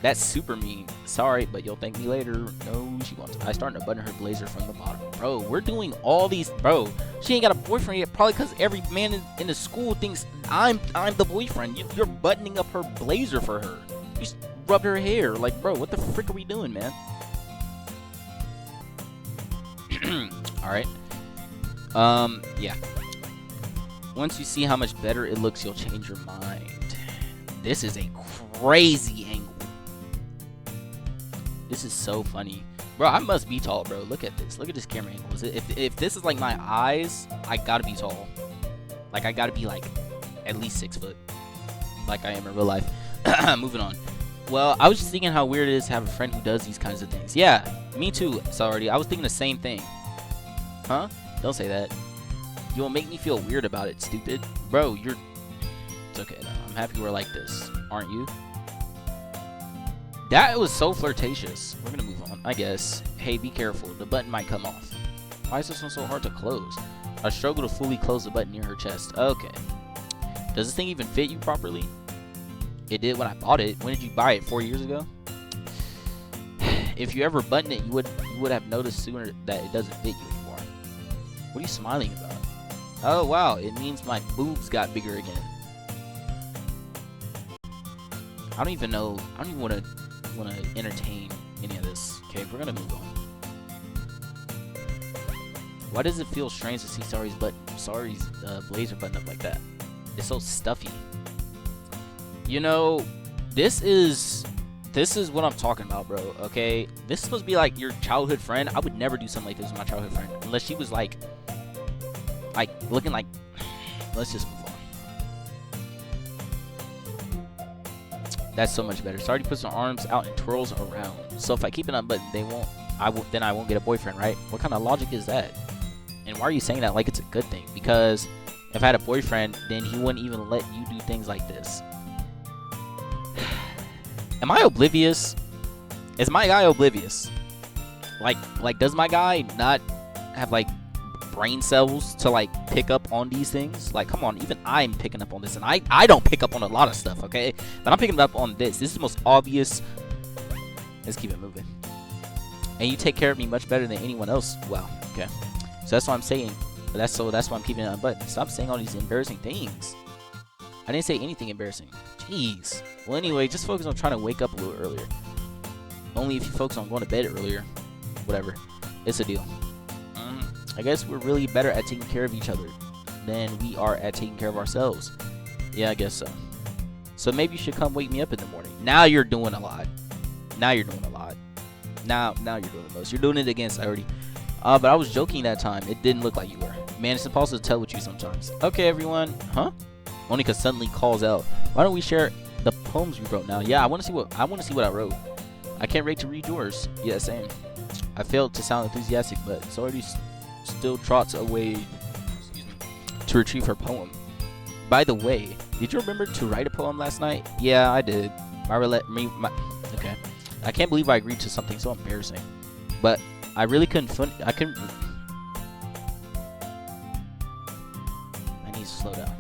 That's super mean. Sorry, but you'll thank me later. No, she wants. I started to button her blazer from the bottom. Bro, we're doing all these. Bro, she ain't got a boyfriend yet. Probably because every man in the school thinks I'm the boyfriend. You're buttoning up her blazer for her. You rubbed her hair. Like, bro, what the frick are we doing, man? Alright. Yeah. Once you see how much better it looks, you'll change your mind. This is a crazy angle. This is so funny. Bro, I must be tall, bro. Look at this. Look at this camera angle. If this is like my eyes, I gotta be tall. Like, I gotta be like at least 6 foot. Like I am in real life. Moving on. Well, I was just thinking how weird it is to have a friend who does these kinds of things. Yeah, me too, Sorry. I was thinking the same thing. Huh? Don't say that. You'll make me feel weird about it, stupid. Bro, you're... It's okay, though. I'm happy we're like this. Aren't you? That was so flirtatious. We're gonna move on, I guess. Hey, be careful. The button might come off. Why is this one so hard to close? I struggle to fully close the button near her chest. Okay. Does this thing even fit you properly? It did when I bought it. When did you buy it? 4 years ago? If you ever button it, you would have noticed sooner that it doesn't fit you anymore. What are you smiling about? Oh, wow. It means my boobs got bigger again. I don't even want to entertain any of this. Okay, we're gonna move on. Why does it feel strange to see Sari's blazer button up like that? It's so stuffy. You know, this is what I'm talking about, bro. Okay, this is supposed to be like your childhood friend. I would never do something like this with my childhood friend unless she was like looking like. Let's just move on. That's so much better. Sardi puts her arms out and twirls around. So if I keep it unbuttoned, then I won't get a boyfriend, right? What kind of logic is that? And why are you saying that like it's a good thing? Because if I had a boyfriend, then he wouldn't even let you do things like this. Am I oblivious? Is my guy oblivious? Like does my guy not have like brain cells to like pick up on these things? Like, come on, even I'm picking up on this, and I don't pick up on a lot of stuff, okay? But I'm picking up on this. This is the most obvious. Let's keep it moving. And you take care of me much better than anyone else. Wow, okay. So that's what I'm saying. But that's why I'm keeping it unbuttoned. Stop saying all these embarrassing things. I didn't say anything embarrassing. Jeez. Well, anyway, just focus on trying to wake up a little earlier. Only if you focus on going to bed earlier. Whatever. It's a deal. I guess we're really better at taking care of each other than we are at taking care of ourselves. Yeah, I guess so. So maybe you should come wake me up in the morning. Now you're doing a lot. Now you're doing a lot. Now you're doing the most. You're doing it again, Saturday. But I was joking that time. It didn't look like you were. Man, it's impossible to tell with you sometimes. Okay, everyone. Huh? Monica suddenly calls out. Why don't we share the poems we wrote now? Yeah, I want to see what I wrote. I can't wait to read yours. Yeah, same. I failed to sound enthusiastic, but it's already still trots away to retrieve her poem. By the way, did you remember to write a poem last night? Yeah, I did. Okay. I can't believe I agreed to something so embarrassing. But I really couldn't I need to slow down.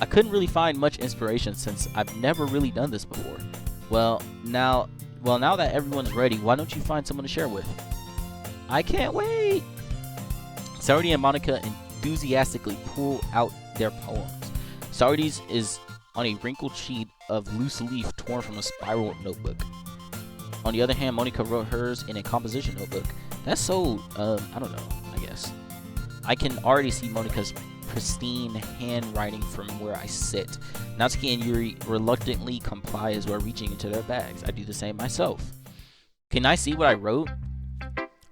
I couldn't really find much inspiration since I've never really done this before. Well, now that everyone's ready, why don't you find someone to share with? I can't wait! Sardi and Monica enthusiastically pull out their poems. Sardi's is on a wrinkled sheet of loose leaf torn from a spiral notebook. On the other hand, Monica wrote hers in a composition notebook. That's so, I don't know, I guess. I can already see Monica's pristine handwriting from where I sit. Natsuki and Yuri reluctantly comply as we're reaching into their bags. I do the same myself. Can I see what I wrote?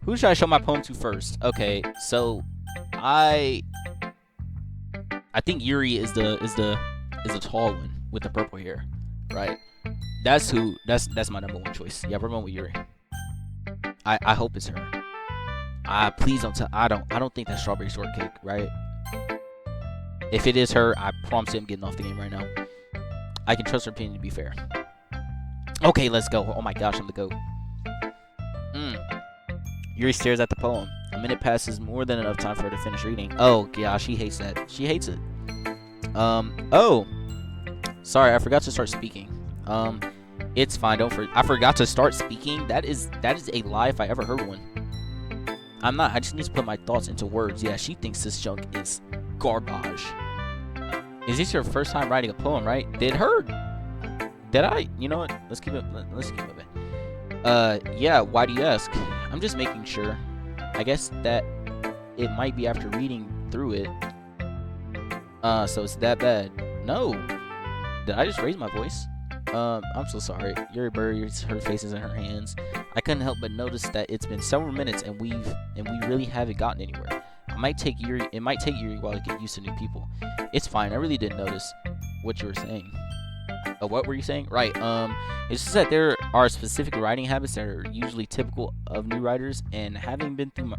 Who should I show my poem to first? Okay, so I think Yuri is the tall one with the purple hair, right? That's my number one choice. Yeah, we're going with Yuri. I hope it's her. Please don't tell. I don't think that's strawberry shortcake, right? If it is her, I promise you I'm getting off the game right now. I can trust her opinion to be fair. Okay, let's go. Oh my gosh, I'm the GOAT. Yuri stares at the poem. A minute passes, more than enough time for her to finish reading. Oh gosh, she hates that. She hates it. Oh. Sorry, I forgot to start speaking. It's fine. I forgot to start speaking. That is a lie if I ever heard one. I'm not. I just need to put my thoughts into words. Yeah, she thinks this junk is garbage. Is this your first time writing a poem, right? Did I? You know what? Let's keep it moving. Yeah, why do you ask? I'm just making sure. I guess that it might be after reading through it. So it's that bad. No. Did I just raise my voice? I'm so sorry. Yuri buries her faces in her hands. I couldn't help but notice that it's been several minutes and we really haven't gotten anywhere. It might take Yuri a while to get used to new people. It's fine. I really didn't notice what you were saying. What were you saying? Right. It's just that there are specific writing habits that are usually typical of new writers, and having been through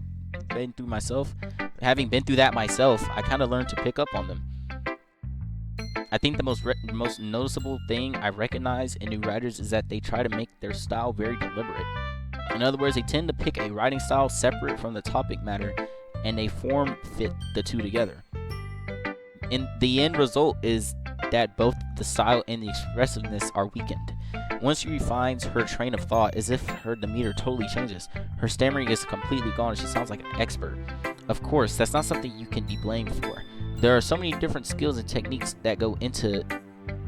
that myself, I kind of learned to pick up on them. I think the most noticeable thing I recognize in new writers is that they try to make their style very deliberate. In other words, they tend to pick a writing style separate from the topic matter, and they form fit the two together. And the end result is that both the style and the expressiveness are weakened. Once she refines her train of thought, as if her demeanor totally changes. Her stammering is completely gone and she sounds like an expert. Of course, that's not something you can be blamed for. There are so many different skills and techniques that go into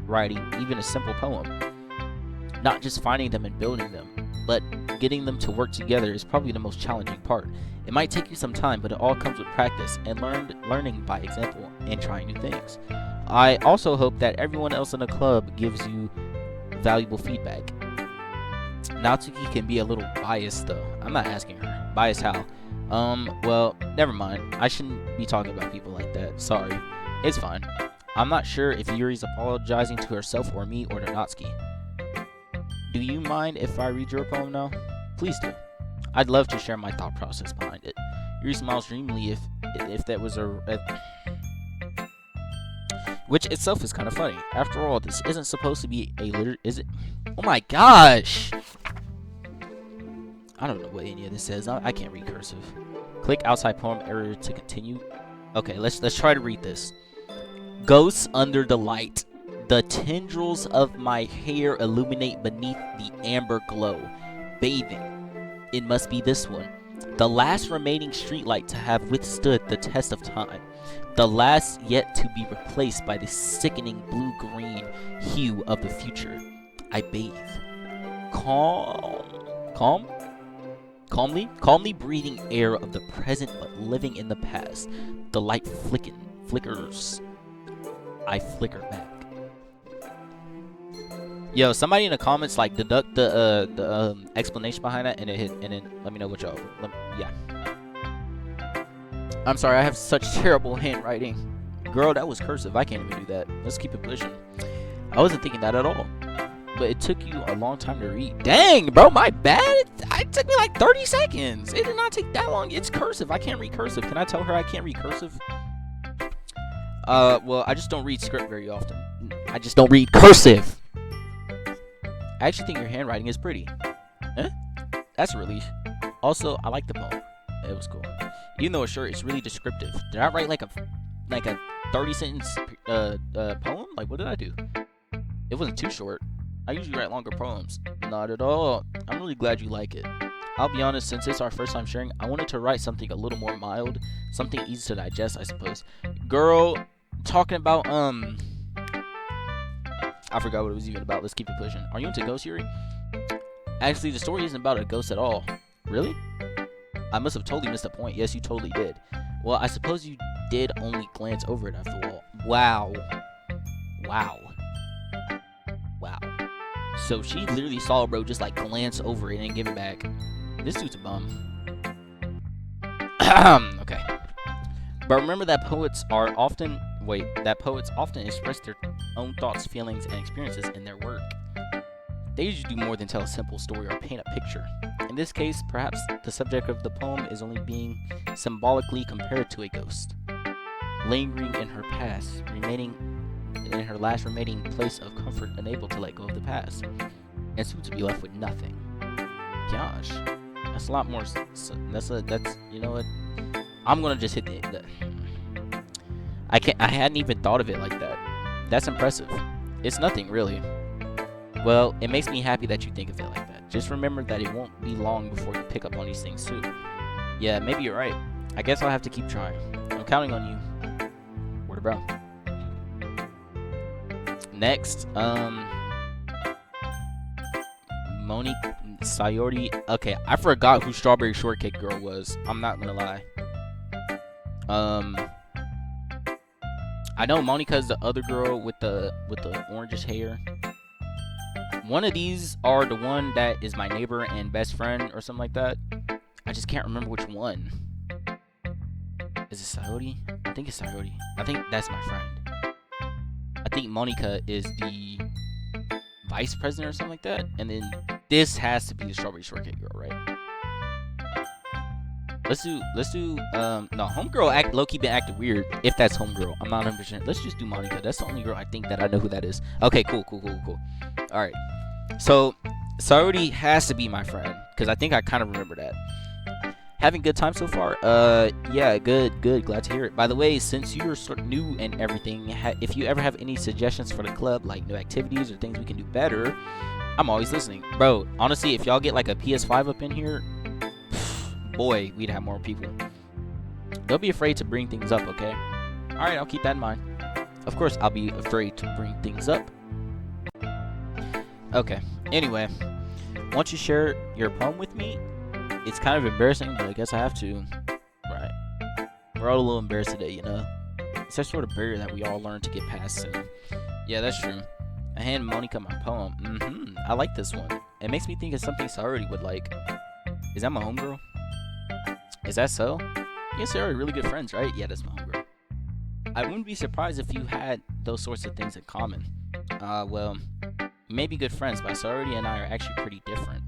writing even a simple poem. Not just finding them and building them, but getting them to work together is probably the most challenging part. It might take you some time, but it all comes with practice and learning by example and trying new things. I also hope that everyone else in the club gives you valuable feedback. Natsuki can be a little biased though. I'm not asking her. Biased how? Well, never mind. I shouldn't be talking about people like that. Sorry. It's fine. I'm not sure if Yuri's apologizing to herself or me or to Natsuki. Do you mind if I read your poem now? Please do. I'd love to share my thought process behind it. Yuri smiles dreamily if that was which itself is kind of funny. After all, this isn't supposed to be a is it? Oh my gosh! I don't know what any of this says. I can't read cursive. Click outside poem area to continue. Okay, let's try to read this. Ghosts under the light. The tendrils of my hair illuminate beneath the amber glow. Bathing. It must be this one. The last remaining streetlight to have withstood the test of time. The last yet to be replaced by the sickening blue-green hue of the future. I bathe. Calmly breathing air of the present but living in the past. The light flickers. I flicker back. Yo, somebody in the comments like deduct the explanation behind that and then let me know what y'all. Yeah. I'm sorry, I have such terrible handwriting. Girl, that was cursive. I can't even do that. Let's keep it pushing. I wasn't thinking that at all. But it took you a long time to read. Dang, bro, my bad. It took me like 30 seconds. It did not take that long. It's cursive. I can't read cursive. Can I tell her I can't read cursive? Well, I just don't read script very often. I just don't read cursive. I actually think your handwriting is pretty. Huh? That's a relief. Also, I like the poem. It was cool. Even though it's short, it's really descriptive. Did I write like a 30-sentence poem? Like, what did I do? It wasn't too short. I usually write longer poems. Not at all. I'm really glad you like it. I'll be honest, since it's our first time sharing, I wanted to write something a little more mild, something easy to digest, I suppose. Girl, talking about I forgot what it was even about. Let's keep it pushing. Are you into ghosts, Yuri? Actually, the story isn't about a ghost at all. Really? I must have totally missed the point. Yes, you totally did. Well, I suppose you did only glance over it after all. Wow. So she literally saw bro just like glance over it and give it back. This dude's a bum. Okay. But remember that poets often express their own thoughts, feelings, and experiences in their work. They usually do more than tell a simple story or paint a picture. In this case, perhaps the subject of the poem is only being symbolically compared to a ghost, lingering in her past, remaining in her last remaining place of comfort, unable to let go of the past, and soon to be left with nothing. Gosh, that's a lot more. That's you know what? I'm gonna just hit the. I hadn't even thought of it like that. That's impressive. It's nothing really. Well, it makes me happy that you think of it like that. Just remember that it won't be long before you pick up on these things too. Yeah, maybe you're right. I guess I'll have to keep trying. I'm counting on you. Word of bro. Next, Monique Sayori. Okay, I forgot who Strawberry Shortcake Girl was. I'm not gonna lie. I know Monica's the other girl with the orangish hair. One of these are the one that is my neighbor and best friend or something like that. I just can't remember which one. Is it Sayori? I think it's Sayori. I think that's my friend. I think Monica is the vice president or something like that. And then this has to be the Strawberry Shortcake Girl, right? Let's do no, Homegirl low-key been acting weird, if that's Homegirl. I'm not 100%. Let's just do Monica. That's the only girl I think that I know who that is. Okay, cool. Alright. So Sayori has to be my friend, because I think I kind of remember that. Having good time so far? Yeah, good. Glad to hear it. By the way, since you're sort of new and everything, if you ever have any suggestions for the club, like new activities or things we can do better, I'm always listening. Bro, honestly, if y'all get like a PS5 up in here, boy, we'd have more people. Don't be afraid to bring things up, okay? Alright, I'll keep that in mind. Of course, I'll be afraid to bring things up. Okay, anyway. Once you share your poem with me, it's kind of embarrassing, but I guess I have to. Right. We're all a little embarrassed today, you know? It's that sort of barrier that we all learn to get past soon. Yeah, that's true. I hand Monica my poem. I like this one. It makes me think of something Saori would like. Is that my homegirl? Is that so? You and Saori are really good friends, right? Yeah, that's my homegirl. I wouldn't be surprised if you had those sorts of things in common. Well, we may be good friends, but Saori and I are actually pretty different.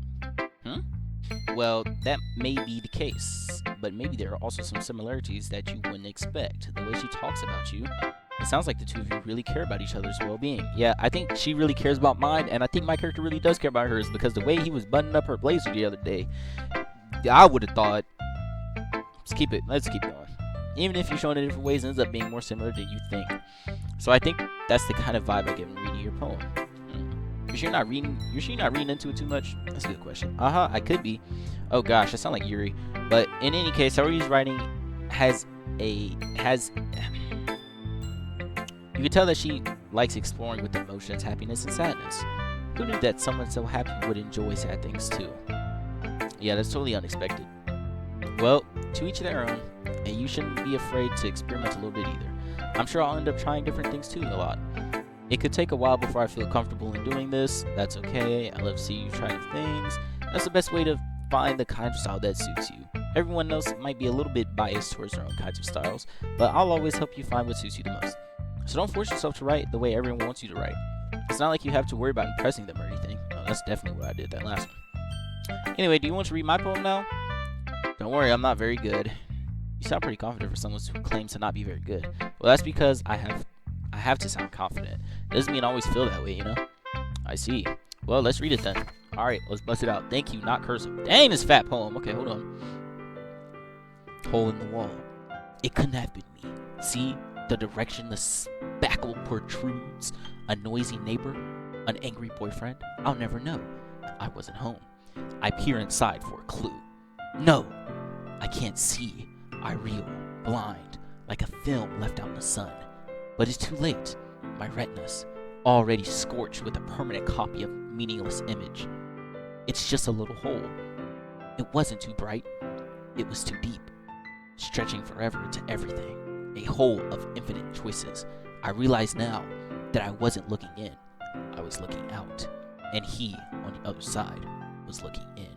Well, that may be the case, but maybe there are also some similarities that you wouldn't expect. The way she talks about you, it sounds like the two of you really care about each other's well-being. Yeah, I think she really cares about mine, and I think my character really does care about hers, because the way he was buttoning up her blazer the other day, I would have thought, let's keep going. Even if you're showing it in different ways, it ends up being more similar than you think. So I think that's the kind of vibe I get when reading your poem. You're sure you're not reading into it too much? That's a good question. I could be. Oh gosh, I sound like Yuri. But in any case, Saori's writing has you can tell that she likes exploring with emotions, happiness, and sadness. Who knew that someone so happy would enjoy sad things too? Yeah, that's totally unexpected. Well, to each their own, and you shouldn't be afraid to experiment a little bit either. I'm sure I'll end up trying different things too a lot. It could take a while before I feel comfortable in doing this. That's okay. I love to see you try new things. That's the best way to find the kind of style that suits you. Everyone else might be a little bit biased towards their own kinds of styles, but I'll always help you find what suits you the most. So don't force yourself to write the way everyone wants you to write. It's not like you have to worry about impressing them or anything. Oh, that's definitely what I did that last one. Anyway, do you want to read my poem now? Don't worry, I'm not very good. You sound pretty confident for someone who claims to not be very good. Well, that's because I have to sound confident. Doesn't mean I always feel that way, you know? I see. Well, let's read it then. Alright, let's bust it out. Thank you, not cursive. Dang, this fat poem. Okay, hold on. Hole in the wall. It couldn't have been me. See? The direction the spackle protrudes. A noisy neighbor. An angry boyfriend. I'll never know. I wasn't home. I peer inside for a clue. No! I can't see. I reel, blind, like a film left out in the sun. But it's too late. My retinas, already scorched with a permanent copy of meaningless image. It's just a little hole. It wasn't too bright. It was too deep, stretching forever into everything. A hole of infinite choices. I realize now that I wasn't looking in. I was looking out. And he, on the other side, was looking in.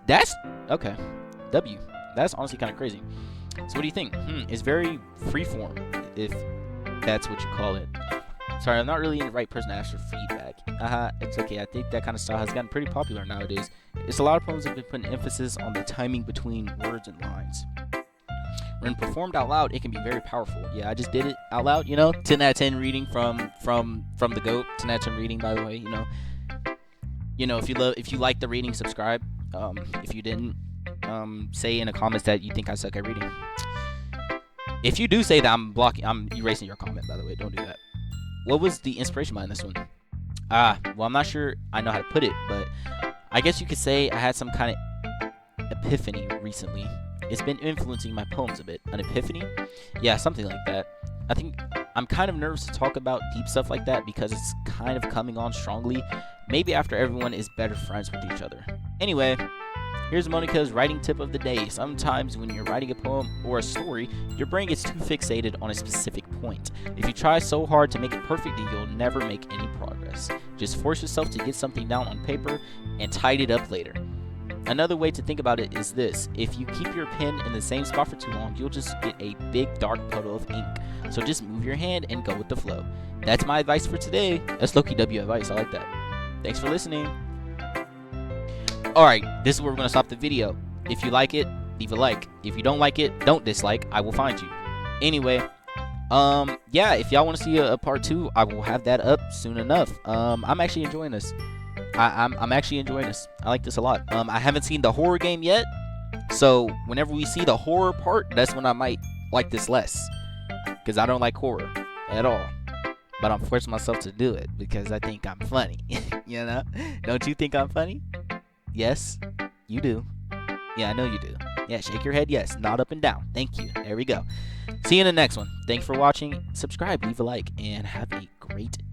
That's okay. W. That's honestly kind of crazy. So what do you think? It's very freeform, if that's what you call it. Sorry, I'm not really the right person to ask for feedback. It's okay. I think that kind of style has gotten pretty popular nowadays. It's a lot of poems have been putting emphasis on the timing between words and lines. When performed out loud, it can be very powerful. Yeah, I just did it out loud, you know. 10 out of 10 reading from the GOAT. 10 out of 10 reading, by the way, you know. If you like the reading, subscribe. If you didn't, say in the comments that you think I suck at reading. If you do say that, I'm erasing your comment, by the way. Don't do that. What was the inspiration behind this one? Well, I'm not sure I know how to put it, but I guess you could say I had some kind of epiphany recently. It's been influencing my poems a bit. An epiphany? Yeah, something like that. I think I'm kind of nervous to talk about deep stuff like that because it's kind of coming on strongly. Maybe after everyone is better friends with each other. Anyway, here's Monica's writing tip of the day. Sometimes when you're writing a poem or a story, your brain gets too fixated on a specific point. If you try so hard to make it perfect, then you'll never make any progress. Just force yourself to get something down on paper and tidy it up later. Another way to think about it is this. If you keep your pen in the same spot for too long, you'll just get a big dark puddle of ink. So just move your hand and go with the flow. That's my advice for today. That's Doki W advice. I like that. Thanks for listening. Alright, this is where we're going to stop the video. If you like it, leave a like. If you don't like it, don't dislike. I will find you. Anyway, yeah, if y'all want to see a part 2, I will have that up soon enough. I'm actually enjoying this. I'm actually enjoying this. I like this a lot. I haven't seen the horror game yet, so whenever we see the horror part, that's when I might like this less, because I don't like horror at all. But I'm forcing myself to do it because I think I'm funny. You know? Don't you think I'm funny? Yes, you do. Yeah, I know you do. Yeah, shake your head yes, nod up and down. Thank you. There we go. See you in the next one. Thanks for watching. Subscribe, leave a like, and have a great day.